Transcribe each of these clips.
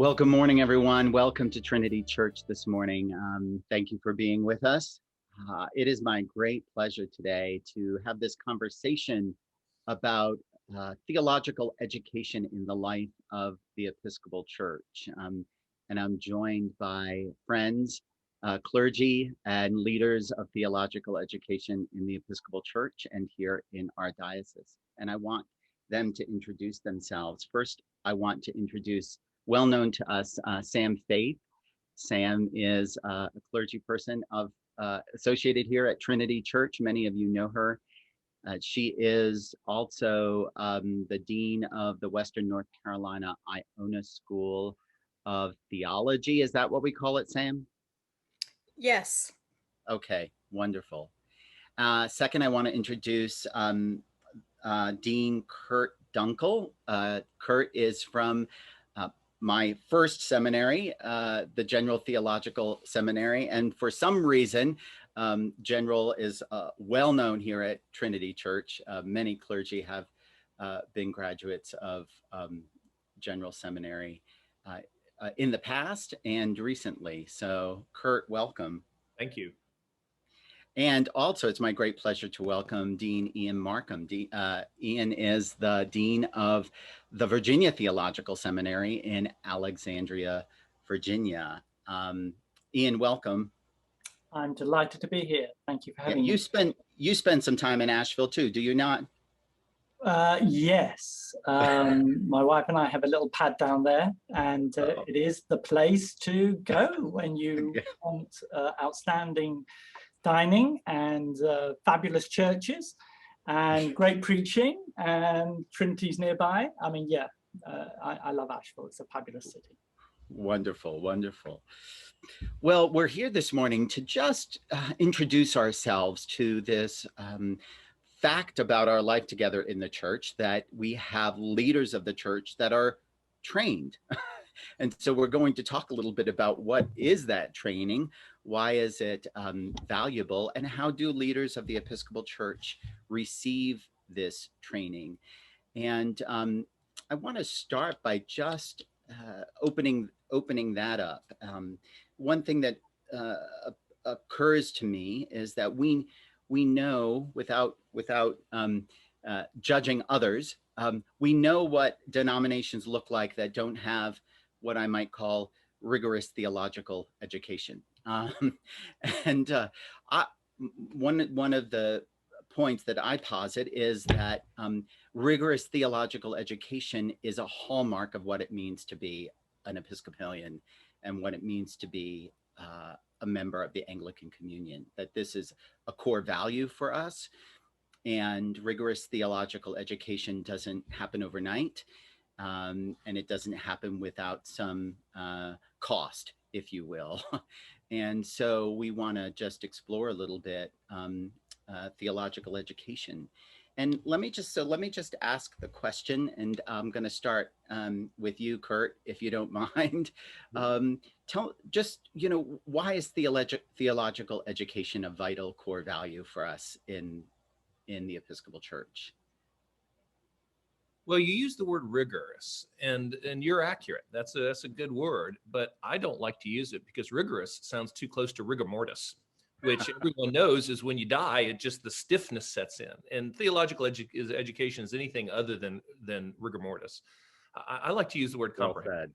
Well, good morning, everyone. Welcome to Trinity Church this morning. Thank you for being with us. It is my great pleasure today to have this conversation about theological education in the life of the Episcopal Church. And I'm joined by friends, clergy, and leaders of theological education in the Episcopal Church and here in our diocese. And I want them to introduce themselves. First, I want to introduce well known to us, Sam Faeth. Sam is a clergy person associated here at Trinity Church. Many of you know her. She is also the Dean of the Western North Carolina Iona School of Theology. Is that what we call it, Sam? Yes. Okay, wonderful. Second, I want to introduce Dean Kurt Dunkle. Kurt is from my first seminary, the General Theological Seminary. And for some reason, General is well known here at Trinity Church. Many clergy have been graduates of General Seminary in the past and recently. So Kurt, welcome. Thank you. And also, it's my great pleasure to welcome Dean Ian Markham. Ian is the Dean of the Virginia Theological Seminary in Alexandria, Virginia. Ian, welcome. I'm delighted to be here. Thank you for having me. You spent some time in Asheville too, do you not? Yes. My wife and I have a little pad down there, and it is the place to go when you want outstanding dining and fabulous churches and great preaching, and Trinity's nearby. I mean, yeah, I love Asheville. It's a fabulous city. Wonderful, wonderful. Well, we're here this morning to just introduce ourselves to this fact about our life together in the church, that we have leaders of the church that are trained. And so we're going to talk a little bit about what is that training, why is it valuable, and how do leaders of the Episcopal Church receive this training. And I want to start by just opening that up. One thing that occurs to me is that we know, without judging others, we know what denominations look like that don't have what I might call rigorous theological education. One of the points that I posit is that rigorous theological education is a hallmark of what it means to be an Episcopalian and what it means to be a member of the Anglican Communion, that this is a core value for us. And rigorous theological education doesn't happen overnight. And it doesn't happen without some cost, if you will. And so we want to just explore a little bit theological education. And let me just ask the question, and I'm going to start with you, Kurt, if you don't mind. Why is theological education a vital core value for us in the Episcopal Church? Well, you use the word rigorous, and you're accurate. That's a good word, but I don't like to use it because rigorous sounds too close to rigor mortis, which everyone knows is when you die, it just the stiffness sets in. And theological education is anything other than rigor mortis. I like to use the word comprehensive.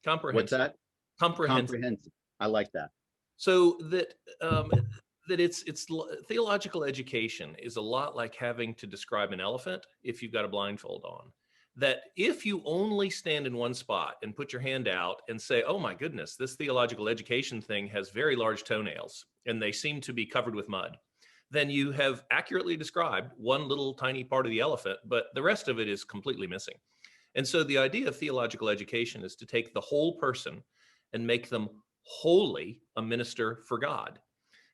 Comprehensive. What's that? Comprehensive. I like that. So that it's theological education is a lot like having to describe an elephant if you've got a blindfold on. That if you only stand in one spot and put your hand out and say, oh my goodness, this theological education thing has very large toenails and they seem to be covered with mud, then you have accurately described one little tiny part of the elephant, but the rest of it is completely missing. And so the idea of theological education is to take the whole person and make them wholly a minister for God.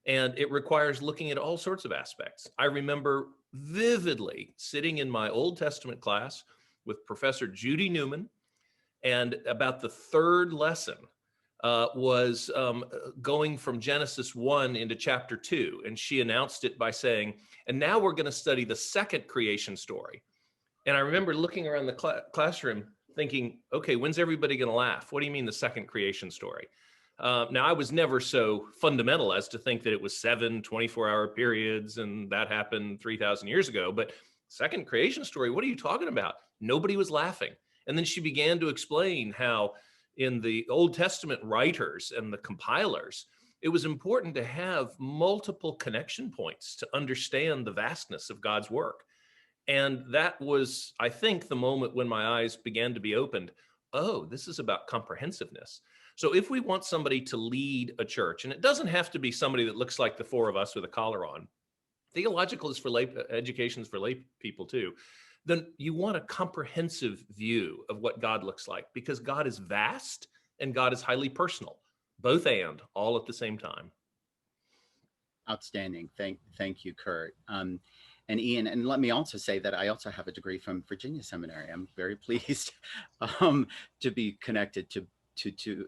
And it requires looking at all sorts of aspects. I remember vividly sitting in my Old Testament class with Professor Judy Newman, and about the third lesson was going from Genesis 1 into chapter 2. And she announced it by saying, and now we're going to study the second creation story. And I remember looking around the classroom thinking, okay, when's everybody going to laugh? What do you mean the second creation story? Now, I was never so fundamental as to think that it was 7 24-hour periods and that happened 3,000 years ago. But second creation story, what are you talking about? Nobody was laughing. And then she began to explain how in the Old Testament writers and the compilers, it was important to have multiple connection points to understand the vastness of God's work. And that was, I think, the moment when my eyes began to be opened. Oh, this is about comprehensiveness. So if we want somebody to lead a church, and it doesn't have to be somebody that looks like the four of us with a collar on, theological is for lay, education is for lay people too, then you want a comprehensive view of what God looks like, because God is vast and God is highly personal, both and all at the same time. Outstanding. Thank you, Kurt. And Ian, and let me also say that I also have a degree from Virginia Seminary. I'm very pleased to be connected to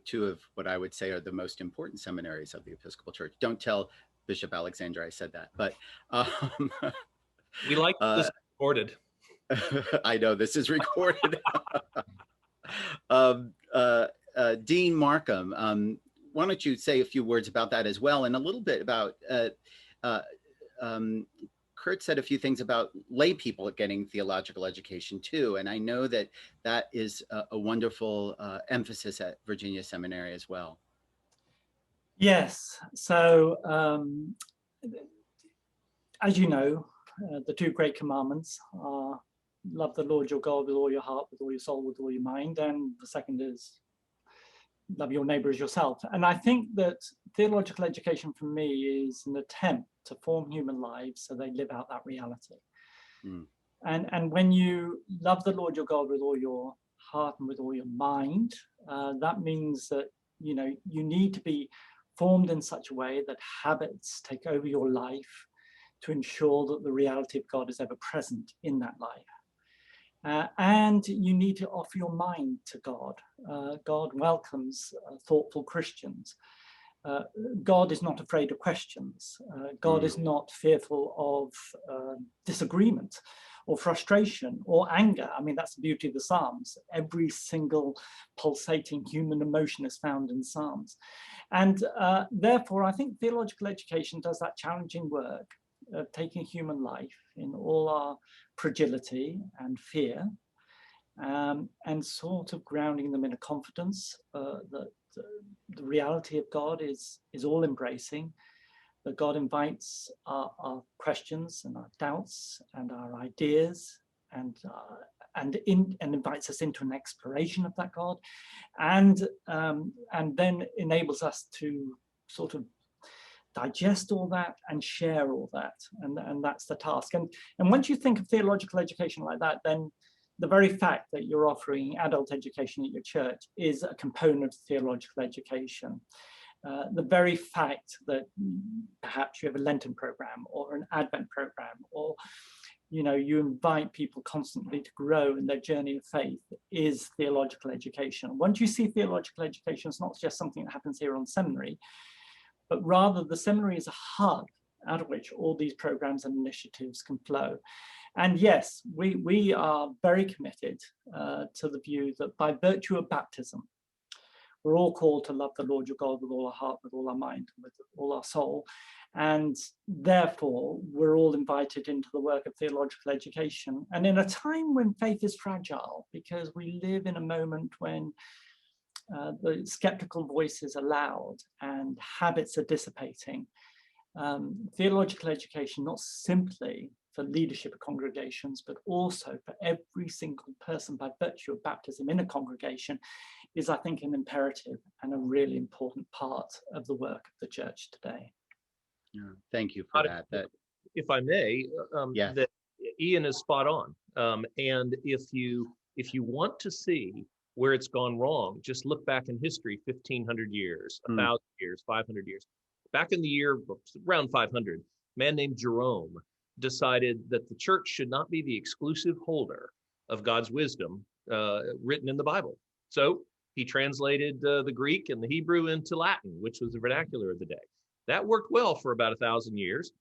two of what I would say are the most important seminaries of the Episcopal Church. Don't tell Bishop Alexander I said that, but we like this recorded. I know this is recorded. Dean Markham, why don't you say a few words about that as well, and a little bit about Kurt said a few things about lay people getting theological education too, and I know that that is a wonderful emphasis at Virginia Seminary as well. Yes, so as you know, the two great commandments are love the Lord your God with all your heart, with all your soul, with all your mind, and the second is love your neighbor as yourself. And I think that theological education for me is an attempt to form human lives so they live out that reality. Mm. And when you love the Lord your God with all your heart and with all your mind, that means that, you know, you need to be formed in such a way that habits take over your life to ensure that the reality of God is ever present in that life. And you need to offer your mind to God. God welcomes thoughtful Christians. God is not afraid of questions. God is not fearful of disagreement or frustration or anger. I mean, that's the beauty of the Psalms. Every single pulsating human emotion is found in Psalms. And therefore, I think theological education does that challenging work of taking human life in all our fragility and fear, and sort of grounding them in a confidence that the reality of God is all embracing, that God invites our questions and our doubts and our ideas and invites us into an exploration of that God, and then enables us to sort of digest all that and share all that, and that's the task. And once you think of theological education like that, then the very fact that you're offering adult education at your church is a component of theological education. The very fact that perhaps you have a Lenten program or an Advent program, or you invite people constantly to grow in their journey of faith, is theological education. Once you see theological education, it's not just something that happens here on seminary, but rather the seminary is a hub out of which all these programs and initiatives can flow. And yes, we are very committed to the view that by virtue of baptism, we're all called to love the Lord your God with all our heart, with all our mind, with all our soul. And therefore, we're all invited into the work of theological education. And in a time when faith is fragile, because we live in a moment when the skeptical voices are loud and habits are dissipating, theological education, not simply for leadership of congregations, but also for every single person by virtue of baptism in a congregation, is, I think, an imperative and a really important part of the work of the church today. Yeah, thank you for that. If I may, yes. That Ian is spot on. And if you want to see where it's gone wrong, just look back in history, 1,500 years, 1,000 years, 500 years. Back in the year around 500, a man named Jerome decided that the church should not be the exclusive holder of God's wisdom written in the Bible. So he translated the Greek and the Hebrew into Latin, which was the vernacular of the day. That worked well for about 1,000 years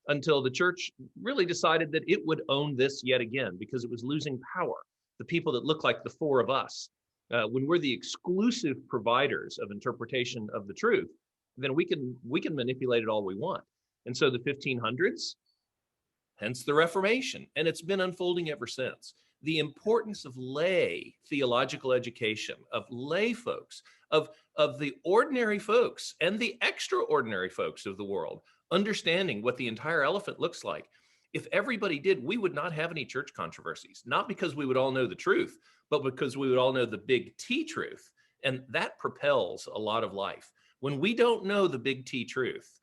until the church really decided that it would own this yet again because it was losing power. the people that look like the four of us. When we're the exclusive providers of interpretation of the truth, then we can manipulate it all we want. And so the 1500s, hence the Reformation, and it's been unfolding ever since. The importance of lay theological education, of lay folks, of the ordinary folks and the extraordinary folks of the world, understanding what the entire elephant looks like. If everybody did, we would not have any church controversies, not because we would all know the truth, but because we would all know the big T truth. And that propels a lot of life. When we don't know the big T truth,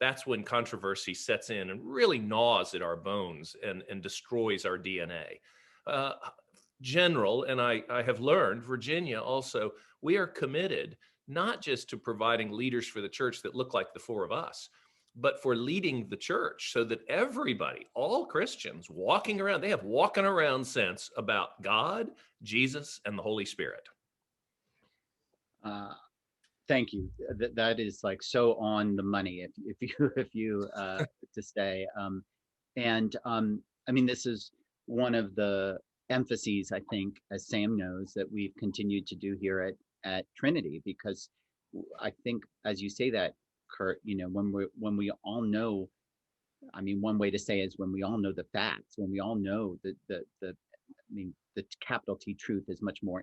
that's when controversy sets in and really gnaws at our bones and destroys our DNA. General, and I have learned, Virginia also, we are committed not just to providing leaders for the church that look like the four of us, but for leading the church so that everybody, all Christians walking around, they have walking around sense about God, Jesus, and the Holy Spirit. Thank you. That is like so on the money, if you to stay. I mean, this is one of the emphases, I think, as Sam knows, that we've continued to do here at Trinity, because I think, as you say that, Kurt, you know, when we all know, I mean, one way to say is when we all know the facts, when we all know the I mean, the capital T truth is much more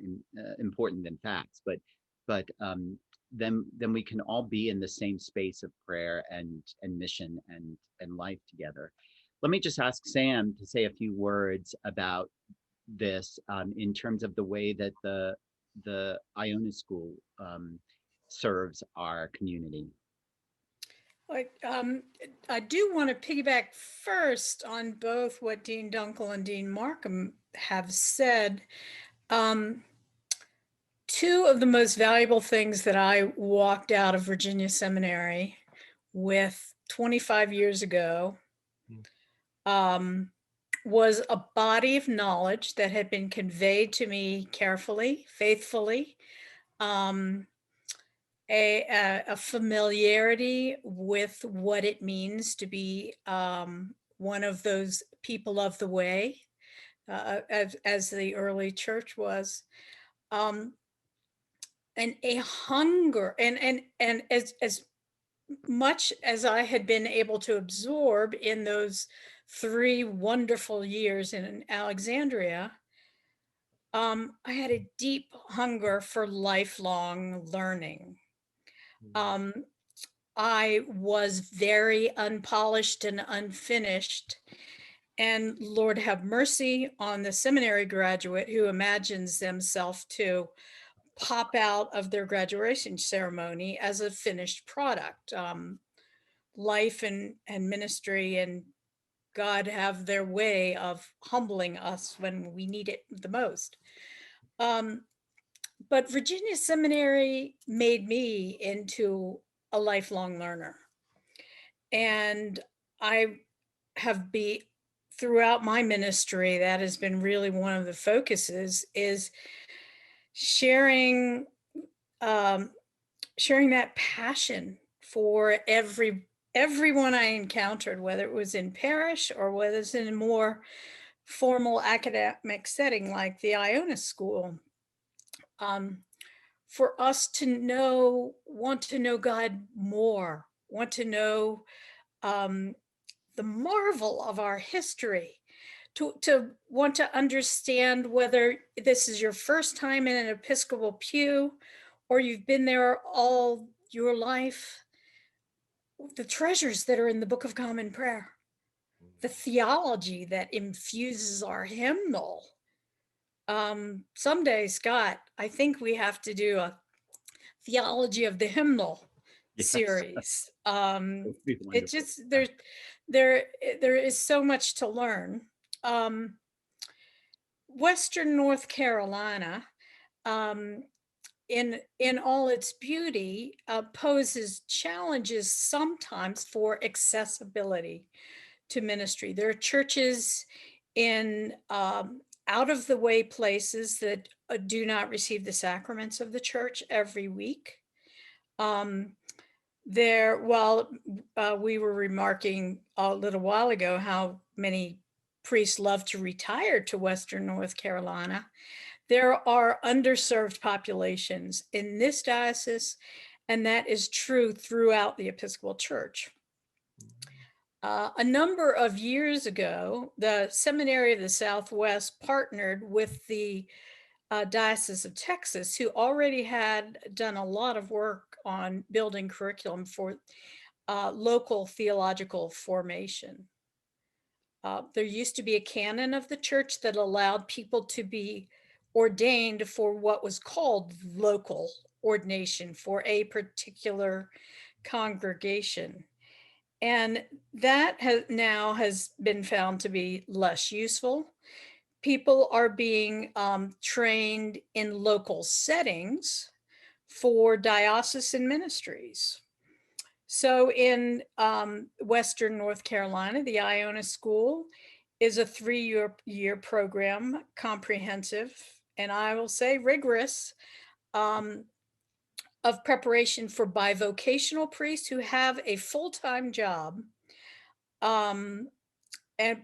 important than facts, but then we can all be in the same space of prayer and mission and life together. Let me just ask Sam to say a few words about this in terms of the way that the Iona School serves our community. I do want to piggyback first on both what Dean Dunkle and Dean Markham have said. Two of the most valuable things that I walked out of Virginia Seminary with 25 years ago was a body of knowledge that had been conveyed to me carefully, faithfully, a familiarity with what it means to be one of those people of the way, as the early church was, and a hunger, and as much as I had been able to absorb in those 3 wonderful years in Alexandria, I had a deep hunger for lifelong learning. I was very unpolished and unfinished, and Lord have mercy on the seminary graduate who imagines themselves to pop out of their graduation ceremony as a finished product. Life and ministry and God have their way of humbling us when we need it the most. But Virginia Seminary made me into a lifelong learner. And I have throughout my ministry, that has been really one of the focuses, is sharing that passion for everyone I encountered, whether it was in parish or whether it's in a more formal academic setting like the Iona School. For us to want to know God more, want to know the marvel of our history, to want to understand whether this is your first time in an Episcopal pew or you've been there all your life, the treasures that are in the Book of Common Prayer, the theology that infuses our hymnal. Someday, Scott, I think we have to do a theology of the hymnal series. It just, there is so much to learn. Western North Carolina, in all its beauty, poses challenges sometimes for accessibility to ministry. There are churches in out of the way places that do not receive the sacraments of the church every week. We were remarking a little while ago how many priests love to retire to Western North Carolina, there are underserved populations in this diocese, and that is true throughout the Episcopal Church. A number of years ago, the Seminary of the Southwest partnered with the Diocese of Texas, who already had done a lot of work on building curriculum for local theological formation. There used to be a canon of the church that allowed people to be ordained for what was called local ordination for a particular congregation. And that now has been found to be less useful. People are being trained in local settings for diocesan ministries. So in Western North Carolina, the Iona School is a 3-year program, comprehensive, and I will say rigorous, of preparation for bivocational priests who have a full-time job and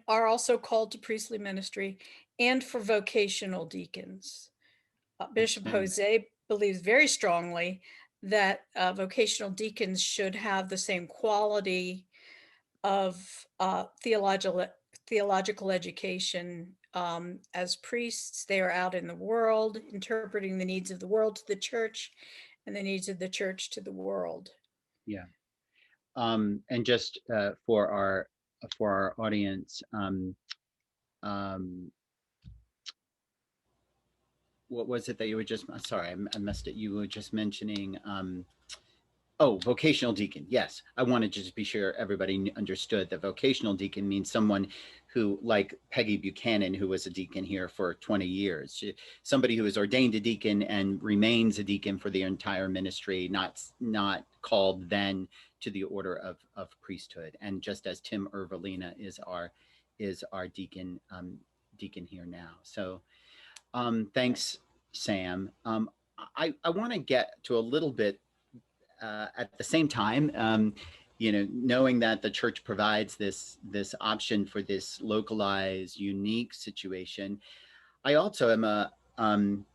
are also called to priestly ministry, and for vocational deacons. Bishop Jose believes very strongly that vocational deacons should have the same quality of theological education as priests. They are out in the world, interpreting the needs of the world to the church and the needs of the church to the world. Yeah. And just for our audience, what was it that you were just, sorry, I missed it. You were just mentioning, vocational deacon. Yes, I wanted to just be sure everybody understood that vocational deacon means someone who, like Peggy Buchanan, who was a deacon here for 20 years, somebody who is ordained a deacon and remains a deacon for the entire ministry, not called then to the order of priesthood. And just as Tim Ervelina is our deacon here now. So thanks, Sam. I want to get to a little bit at the same time, knowing that the church provides this option for this localized, unique situation. I also am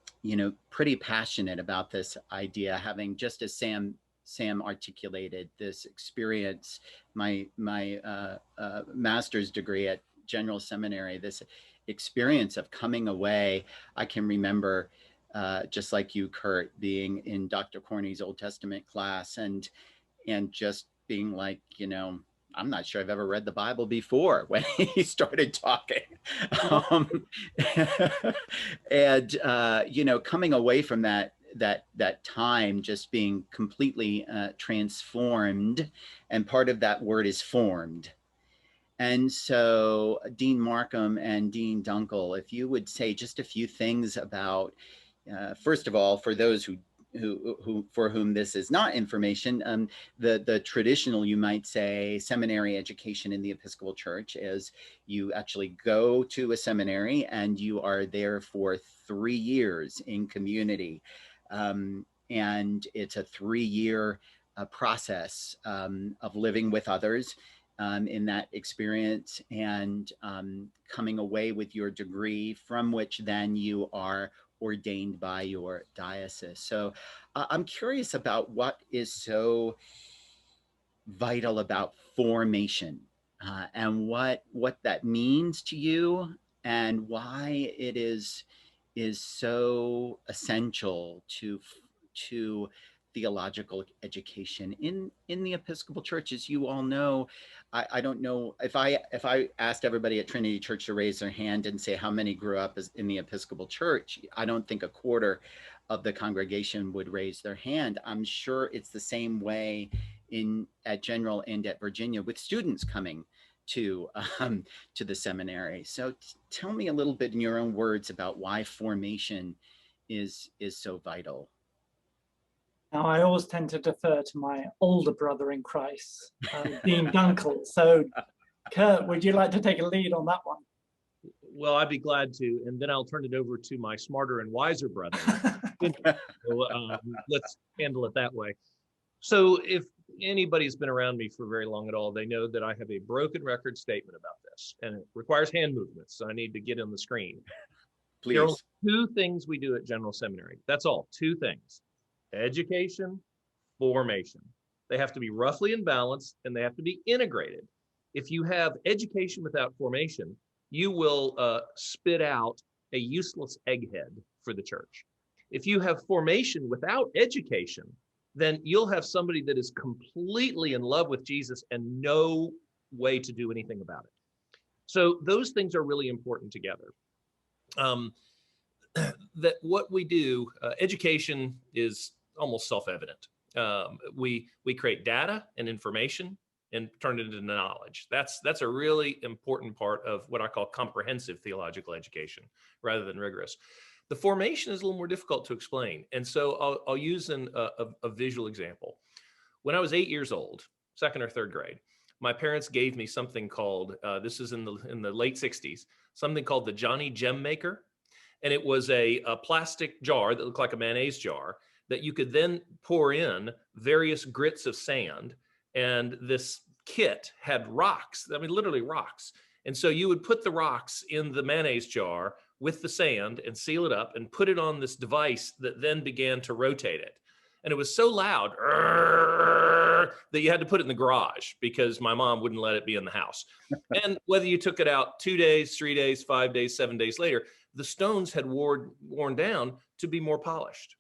pretty passionate about this idea, having, just as Sam articulated, this experience, my master's degree at General Seminary, this experience of coming away. I can remember, just like you, Kurt, being in Dr. Corney's Old Testament class and just being like, I'm not sure I've ever read the Bible before when he started talking. And coming away from that time just being completely transformed, and part of that word is formed. And so Dean Markham and Dean Dunkle, if you would say just a few things about, first of all, for those who for whom this is not information, the traditional, you might say, seminary education in the Episcopal Church is you actually go to a seminary and you are there for 3 years in community. And it's a 3-year process of living with others in that experience, and coming away with your degree, from which then you are ordained by your diocese. So I'm curious about what is so vital about formation and what that means to you, and why it is so essential to theological education in the Episcopal Church. As you all know, I don't know if I asked everybody at Trinity Church to raise their hand and say how many grew up in the Episcopal Church, I don't think a quarter of the congregation would raise their hand. I'm sure it's the same way at General and at Virginia with students coming to the seminary. So tell me a little bit in your own words about why formation is so vital. Now, I always tend to defer to my older brother in Christ, Dean Dunkle. So, Kurt, would you like to take a lead on that one? Well, I'd be glad to, and then I'll turn it over to my smarter and wiser brother. So, let's handle it that way. So, if anybody who's been around me for very long at all, they know that I have a broken record statement about this, and it requires hand movements, so I need to get on the screen. There are Please. two things we do at General Seminary. That's all, two things: education, formation. They have to be roughly in balance, and they have to be integrated. If you have education without formation, you will spit out a useless egghead for the church. If you have formation without education, then you'll have somebody that is completely in love with Jesus and no way to do anything about it. So those things are really important together. That what we do, education is almost self-evident. We create data and information and turn it into knowledge. That's a really important part of what I call comprehensive theological education rather than rigorous. The formation is a little more difficult to explain. And so I'll use a visual example. When I was 8 years old, second or third grade, my parents gave me something called, this is in the late 60s, something called the Johnny Gem Maker. And it was a plastic jar that looked like a mayonnaise jar that you could then pour in various grits of sand. And this kit had rocks, I mean, literally rocks. And so you would put the rocks in the mayonnaise jar with the sand and seal it up and put it on this device that then began to rotate it. And it was so loud that you had to put it in the garage because my mom wouldn't let it be in the house. And whether you took it out 2 days, 3 days, 5 days, 7 days later, the stones had worn down to be more polished.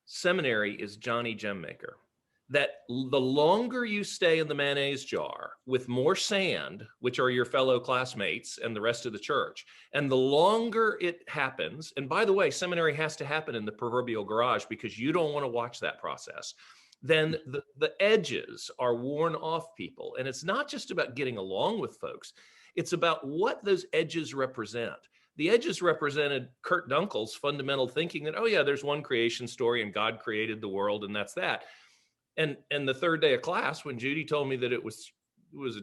Seminary is Johnny Gem Maker. That the longer you stay in the mayonnaise jar with more sand, which are your fellow classmates and the rest of the church, and the longer it happens, and by the way, seminary has to happen in the proverbial garage because you don't want to watch that process, then the edges are worn off people. And it's not just about getting along with folks, it's about what those edges represent. The edges represented Kurt Dunkle's fundamental thinking that, oh yeah, there's one creation story and God created the world and that's that. And the third day of class, when Judy told me that it was a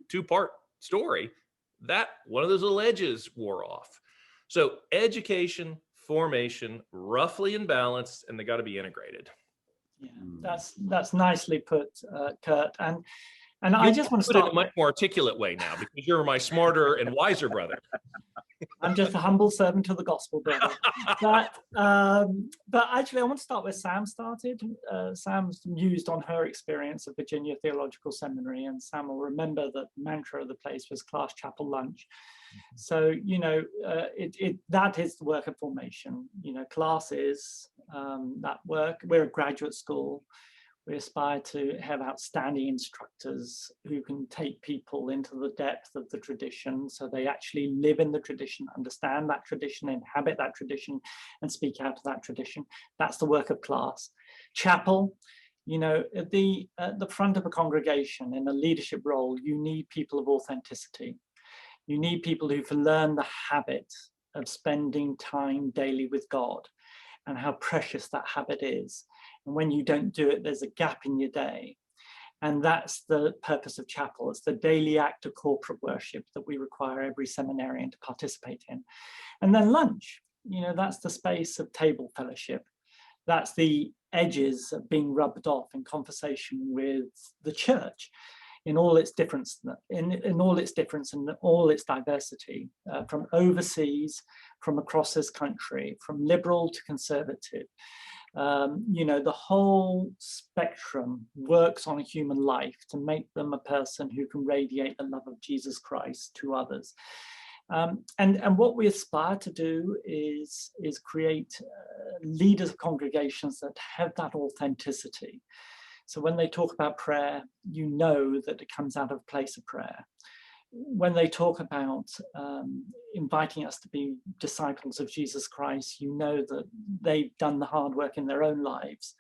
two-part story, that one of those little edges wore off. So education, formation, roughly in balance, and they got to be integrated. Yeah, that's nicely put, Kurt. And I just want to put it in start a much more articulate way now because you're my smarter and wiser brother. I'm just a humble servant of the gospel, brother. But actually, I want to start where Sam started. Sam's mused on her experience at Virginia Theological Seminary, and Sam will remember that the mantra of the place was class, chapel, lunch. So, you know, that is the work of formation. You know, class is that work. We're a graduate school. We aspire to have outstanding instructors who can take people into the depth of the tradition so they actually live in the tradition, understand that tradition, inhabit that tradition, and speak out of that tradition. That's the work of class. Chapel, you know, at the front of a congregation in a leadership role, you need people of authenticity. You need people who've learned the habit of spending time daily with God and how precious that habit is. And when you don't do it, there's a gap in your day. And that's the purpose of chapel. It's the daily act of corporate worship that we require every seminarian to participate in. And then lunch, you know, that's the space of table fellowship. That's the edges of being rubbed off in conversation with the church in all its difference, in all its difference and all its diversity, from overseas, from across this country, from liberal to conservative. You know, the whole spectrum works on a human life to make them a person who can radiate the love of Jesus Christ to others. And what we aspire to do is create leaders of congregations that have that authenticity. So when they talk about prayer, you know that it comes out of a place of prayer. When they talk about inviting us to be disciples of Jesus Christ, you know that they've done the hard work in their own lives,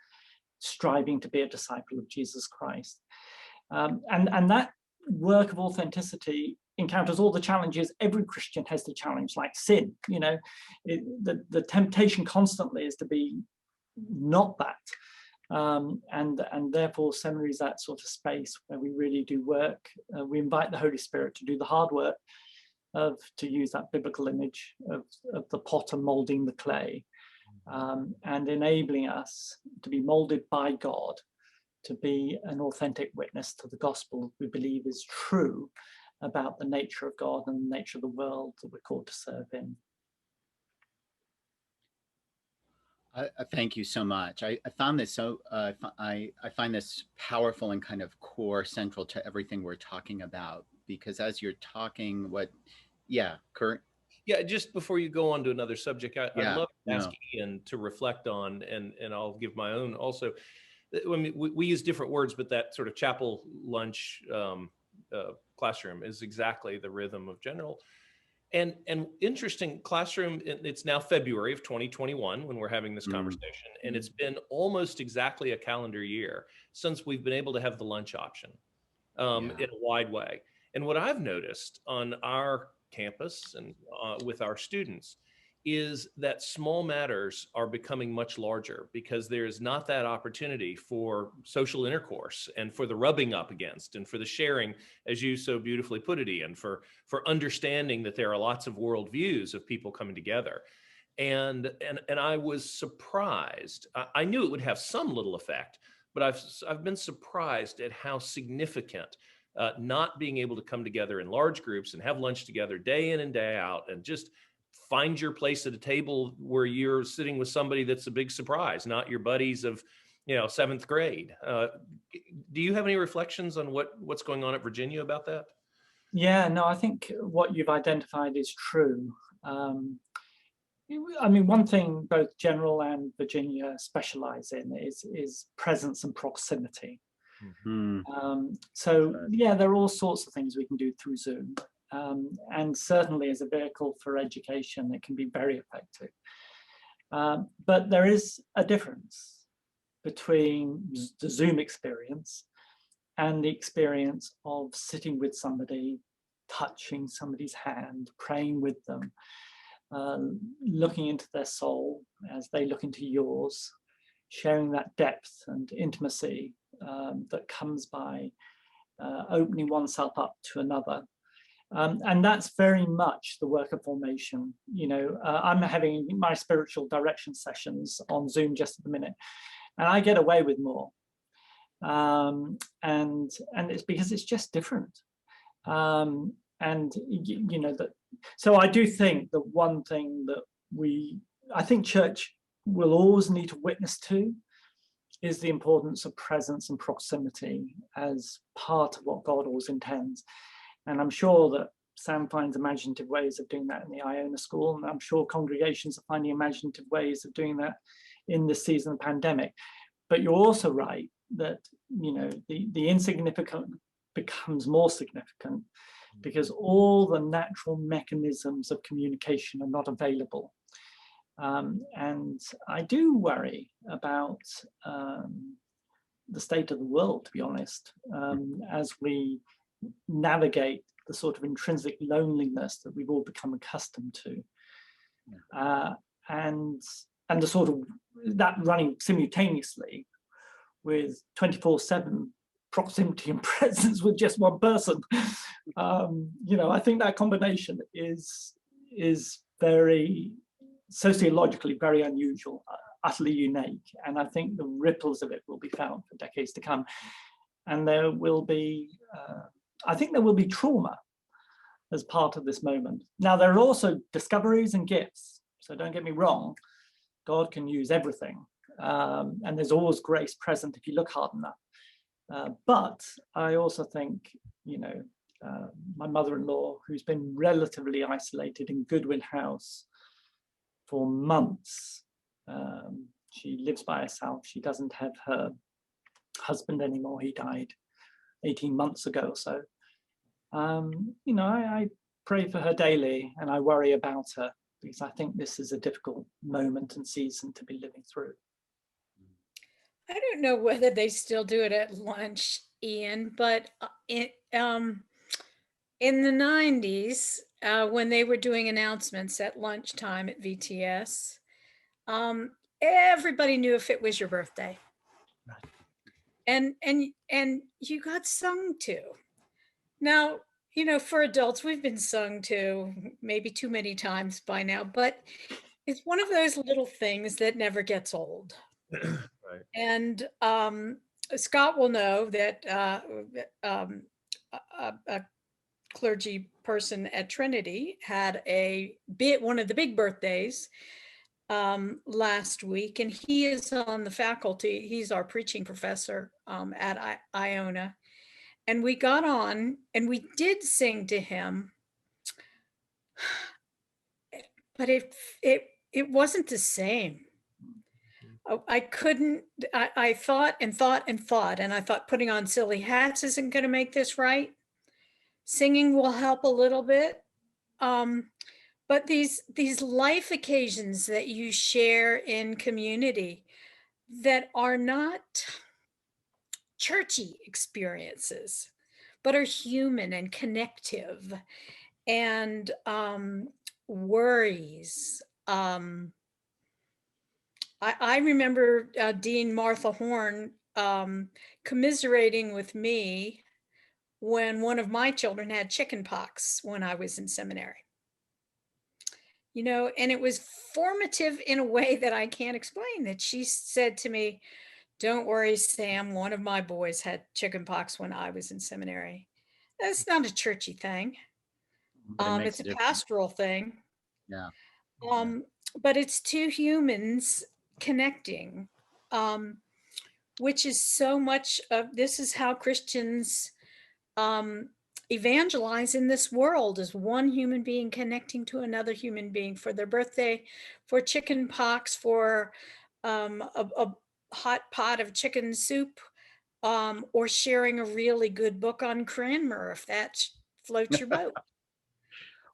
striving to be a disciple of Jesus Christ. And that work of authenticity encounters all the challenges every Christian has to challenge, like sin. You know, the temptation constantly is to be not that. And therefore seminary is that sort of space where we really do work. We invite the Holy Spirit to do the hard work of, to use that biblical image of the potter molding the clay, and enabling us to be molded by God to be an authentic witness to the gospel we believe is true about the nature of God and the nature of the world that we're called to serve in. I thank you so much. I found this I find this powerful and kind of core central to everything we're talking about, because as you're talking, Kurt? Yeah, just before you go on to another subject, I'd love to ask No. Ian to reflect on, and I'll give my own also. I mean, we use different words, but that sort of chapel lunch classroom is exactly the rhythm of general. And interesting classroom, it's now February of 2021 when we're having this conversation, and it's been almost exactly a calendar year since we've been able to have the lunch option in a wide way. And what I've noticed on our campus and with our students is that small matters are becoming much larger, because there is not that opportunity for social intercourse and for the rubbing up against and for the sharing, as you so beautifully put it, Ian, for understanding that there are lots of worldviews of people coming together. And I was surprised. I knew it would have some little effect, but I've been surprised at how significant not being able to come together in large groups and have lunch together day in and day out and just find your place at a table where you're sitting with somebody that's a big surprise, not your buddies of, 7th grade. Do you have any reflections on what's going on at Virginia about that? Yeah, no, I think what you've identified is true. I mean, one thing both General and Virginia specialize in is presence and proximity. So yeah, there are all sorts of things we can do through Zoom. And certainly as a vehicle for education, it can be very effective. But there is a difference between the Zoom experience and the experience of sitting with somebody, touching somebody's hand, praying with them, looking into their soul as they look into yours, sharing that depth and intimacy that comes by opening oneself up to another. And that's very much the work of formation. I'm having my spiritual direction sessions on Zoom just at the minute, and I get away with more. And it's because it's just different. So I do think that one thing that I think church will always need to witness to is the importance of presence and proximity as part of what God always intends. And I'm sure that Sam finds imaginative ways of doing that in the Iona school, and I'm sure congregations are finding imaginative ways of doing that in this season of pandemic. But you're also right that the insignificant becomes more significant because all the natural mechanisms of communication are not available. And I do worry about the state of the world, to be honest, as we navigate the sort of intrinsic loneliness that we've all become accustomed to, and the sort of that running simultaneously with 24/7 proximity and presence with just one person. I think that combination is very sociologically very unusual, utterly unique, and I think the ripples of it will be felt for decades to come. And there will be, I think there will be trauma as part of this moment. Now, there are also discoveries and gifts. So don't get me wrong, God can use everything. And there's always grace present if you look hard enough. But I also think, my mother-in-law, who's been relatively isolated in Goodwin House for months, she lives by herself. She doesn't have her husband anymore. He died 18 months ago or so. I pray for her daily and I worry about her because I think this is a difficult moment and season to be living through. I don't know whether they still do it at lunch, Ian, but in the 90s, when they were doing announcements at lunchtime at VTS, everybody knew if it was your birthday. Right. And you got sung to. Now, for adults, we've been sung to maybe too many times by now, but it's one of those little things that never gets old. Right. And Scott will know that a clergy person at Trinity had one of the big birthdays last week, and he is on the faculty. He's our preaching professor at Iona, and we got on and we did sing to him, but it wasn't the same. I couldn't. I thought and thought and thought, and I thought putting on silly hats isn't going to make this right. Singing will help a little bit. But these life occasions that you share in community that are not churchy experiences, but are human and connective, and worries. I remember Dean Martha Horn commiserating with me when one of my children had chicken pox when I was in seminary. You know, and it was formative in a way that I can't explain, that she said to me, "Don't worry, Sam, one of my boys had chicken pox when I was in seminary." That's not a churchy thing. It's a pastoral thing. Yeah. But it's two humans connecting, which is so much of, this is how Christians evangelize in this world, is one human being connecting to another human being for their birthday, for chicken pox, for a hot pot of chicken soup, or sharing a really good book on Cranmer, if that floats your boat.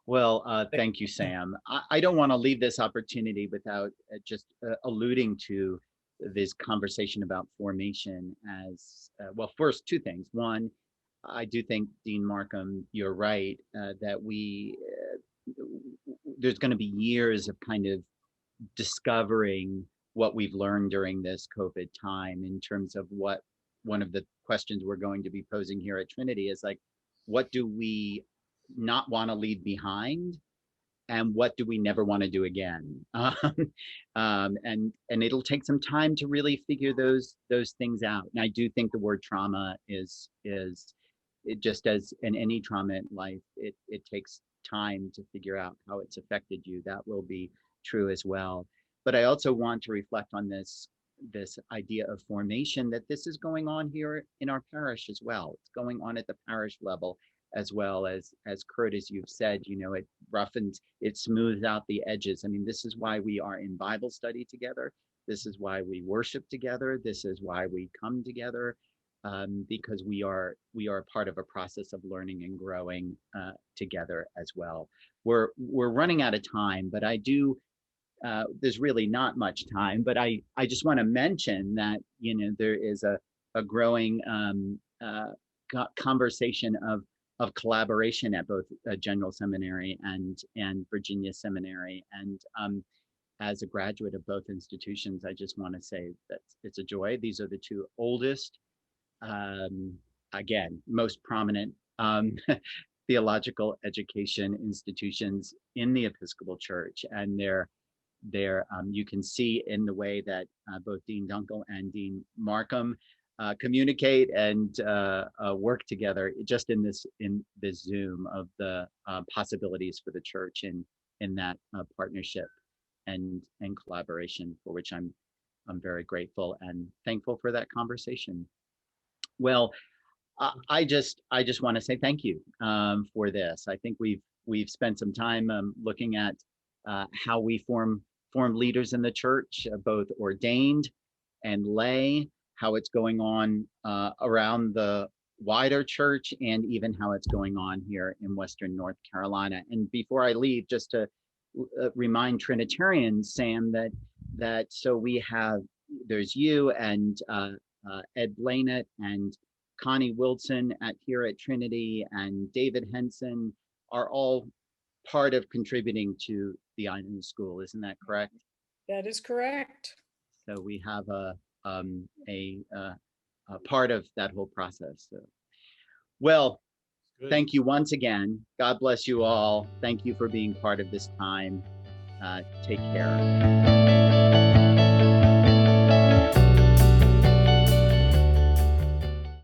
Well, thank you, Sam. I don't want to leave this opportunity without just alluding to this conversation about formation as, well, first, two things. One, I do think, Dean Markham, you're right, that there's going to be years of kind of discovering what we've learned during this COVID time, in terms of what one of the questions we're going to be posing here at Trinity is like, what do we not want to leave behind, and what do we never want to do again? And it'll take some time to really figure those things out. And I do think the word trauma is it, just as in any trauma in life, it takes time to figure out how it's affected you. That will be true as well. But I also want to reflect on this idea of formation, that this is going on here in our parish as well. It's going on at the parish level, as well as Kurt, as you've said, you know, it roughens, it smooths out the edges. I mean, this is why we are in Bible study together. This is why we worship together. This is why we come together, because we are part of a process of learning and growing together as well. We're running out of time, but I do, there's really not much time, but I just want to mention that, you know, there is a growing conversation of collaboration at both General Seminary and Virginia Seminary. And as a graduate of both institutions, I just want to say that it's a joy. These are the two oldest, again, most prominent theological education institutions in the Episcopal Church. And they're you can see in the way that both Dean Dunkle and Dean Markham communicate and work together, just in this Zoom, of the possibilities for the church in that partnership and collaboration, for which I'm very grateful and thankful for that conversation. Well, I just want to say thank you for this. I think we've spent some time looking at how we form leaders in the church, both ordained and lay, how it's going on around the wider church, and even how it's going on here in Western North Carolina. And before I leave, just to remind Trinitarians, Sam, that so there's you and Ed Blanett and Connie Wilson here at Trinity, and David Henson are all part of contributing to the Iona School. Isn't that correct? That is correct. So we have a part of that whole process. So, well, good. Thank you once again. God bless you all. Thank you for being part of this time. Take care.